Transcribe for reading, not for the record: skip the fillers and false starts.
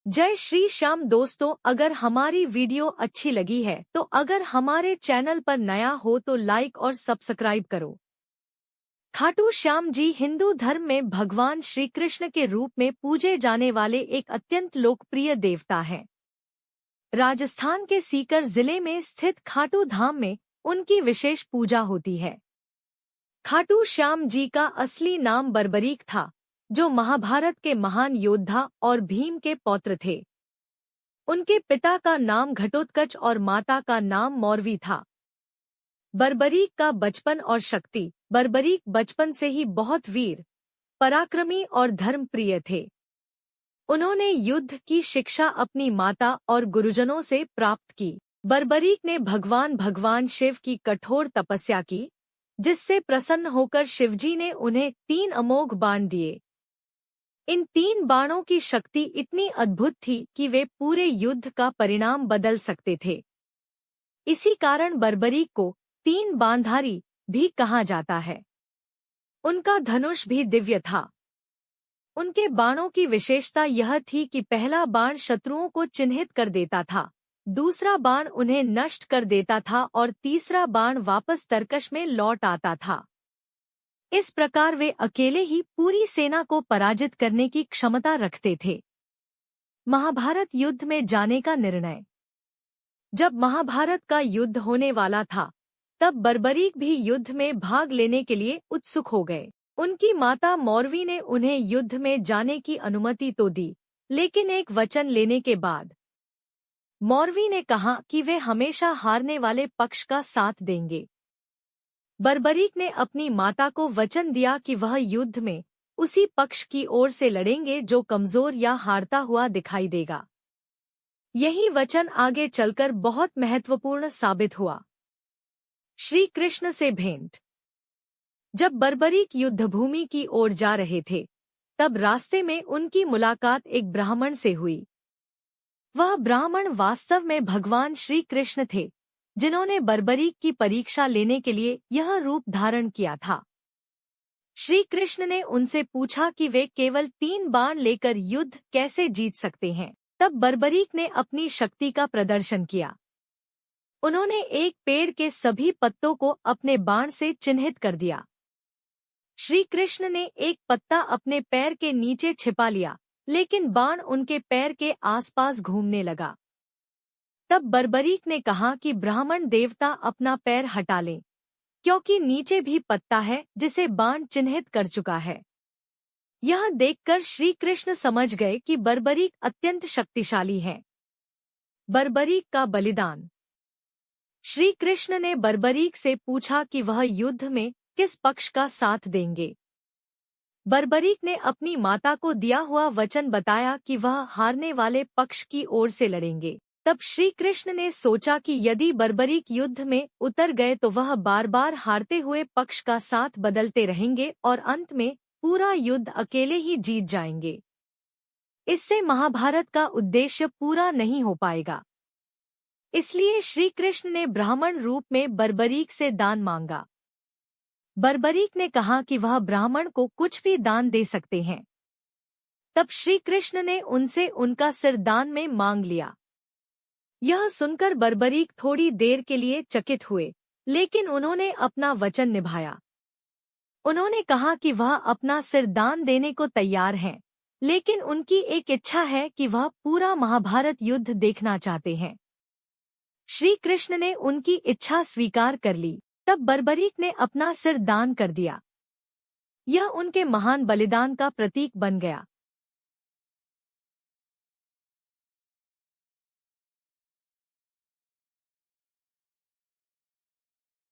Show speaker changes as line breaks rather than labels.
जय श्री श्याम दोस्तों, अगर हमारी वीडियो अच्छी लगी है तो अगर हमारे चैनल पर नया हो तो लाइक और सब्सक्राइब करो। खाटू श्याम जी हिंदू धर्म में भगवान श्री कृष्ण के रूप में पूजे जाने वाले एक अत्यंत लोकप्रिय देवता हैं। राजस्थान के सीकर जिले में स्थित खाटू धाम में उनकी विशेष पूजा होती है। खाटू श्याम जी का असली नाम बर्बरीक था, जो महाभारत के महान योद्धा और भीम के पौत्र थे। उनके पिता का नाम घटोत्कच और माता का नाम मौरवी था। बर्बरीक का बचपन और शक्ति। बर्बरीक बचपन से ही बहुत वीर, पराक्रमी और धर्मप्रिय थे। उन्होंने युद्ध की शिक्षा अपनी माता और गुरुजनों से प्राप्त की। बर्बरीक ने भगवान शिव की कठोर तपस्या की, जिससे प्रसन्न होकर शिवजी ने उन्हें 3 अमोघ बाण दिए। इन 3 बाणों की शक्ति इतनी अद्भुत थी कि वे पूरे युद्ध का परिणाम बदल सकते थे। इसी कारण बर्बरीक को 3 बाणधारी भी कहा जाता है। उनका धनुष भी दिव्य था। उनके बाणों की विशेषता यह थी कि पहला बाण शत्रुओं को चिन्हित कर देता था, दूसरा बाण उन्हें नष्ट कर देता था और तीसरा बाण वापस तरकश में लौट आता था। इस प्रकार वे अकेले ही पूरी सेना को पराजित करने की क्षमता रखते थे। महाभारत युद्ध में जाने का निर्णय। जब महाभारत का युद्ध होने वाला था, तब बर्बरीक भी युद्ध में भाग लेने के लिए उत्सुक हो गए। उनकी माता मौरवी ने उन्हें युद्ध में जाने की अनुमति तो दी, लेकिन एक वचन लेने के बाद। मौरवी ने कहा कि वे हमेशा हारने वाले पक्ष का साथ देंगे। बर्बरीक ने अपनी माता को वचन दिया कि वह युद्ध में उसी पक्ष की ओर से लड़ेंगे जो कमजोर या हारता हुआ दिखाई देगा। यही वचन आगे चलकर बहुत महत्वपूर्ण साबित हुआ। श्री कृष्ण से भेंट। जब बर्बरीक युद्धभूमि की ओर जा रहे थे, तब रास्ते में उनकी मुलाकात एक ब्राह्मण से हुई। वह ब्राह्मण वास्तव में भगवान श्री कृष्ण थे, जिन्होंने बर्बरीक की परीक्षा लेने के लिए यह रूप धारण किया था। श्री कृष्ण ने उनसे पूछा कि वे केवल 3 बाण लेकर युद्ध कैसे जीत सकते हैं। तब बर्बरीक ने अपनी शक्ति का प्रदर्शन किया। उन्होंने एक पेड़ के सभी पत्तों को अपने बाण से चिन्हित कर दिया। श्री कृष्ण ने एक पत्ता अपने पैर के नीचे छिपा लिया, लेकिन बाण उनके पैर के आसपास घूमने लगा। तब बर्बरीक ने कहा कि ब्राह्मण देवता अपना पैर हटा लें, क्योंकि नीचे भी पत्ता है जिसे बाण चिन्हित कर चुका है। यह देखकर श्री कृष्ण समझ गए कि बर्बरीक अत्यंत शक्तिशाली हैं। बर्बरीक का बलिदान। श्री कृष्ण ने बर्बरीक से पूछा कि वह युद्ध में किस पक्ष का साथ देंगे। बर्बरीक ने अपनी माता को दिया हुआ वचन बताया कि वह हारने वाले पक्ष की ओर से लड़ेंगे। तब श्री कृष्ण ने सोचा कि यदि बर्बरीक युद्ध में उतर गए तो वह बार बार हारते हुए पक्ष का साथ बदलते रहेंगे और अंत में पूरा युद्ध अकेले ही जीत जाएंगे। इससे महाभारत का उद्देश्य पूरा नहीं हो पाएगा। इसलिए श्री कृष्ण ने ब्राह्मण रूप में बर्बरीक से दान मांगा। बर्बरीक ने कहा कि वह ब्राह्मण को कुछ भी दान दे सकते हैं। तब श्री कृष्ण ने उनसे उनका सिर दान में मांग लिया। यह सुनकर बर्बरीक थोड़ी देर के लिए चकित हुए, लेकिन उन्होंने अपना वचन निभाया। उन्होंने कहा कि वह अपना सिर दान देने को तैयार हैं, लेकिन उनकी एक इच्छा है कि वह पूरा महाभारत युद्ध देखना चाहते हैं। श्री कृष्ण ने उनकी इच्छा स्वीकार कर ली। तब बर्बरीक ने अपना सिर दान कर दिया। यह उनके महान बलिदान का प्रतीक बन गया।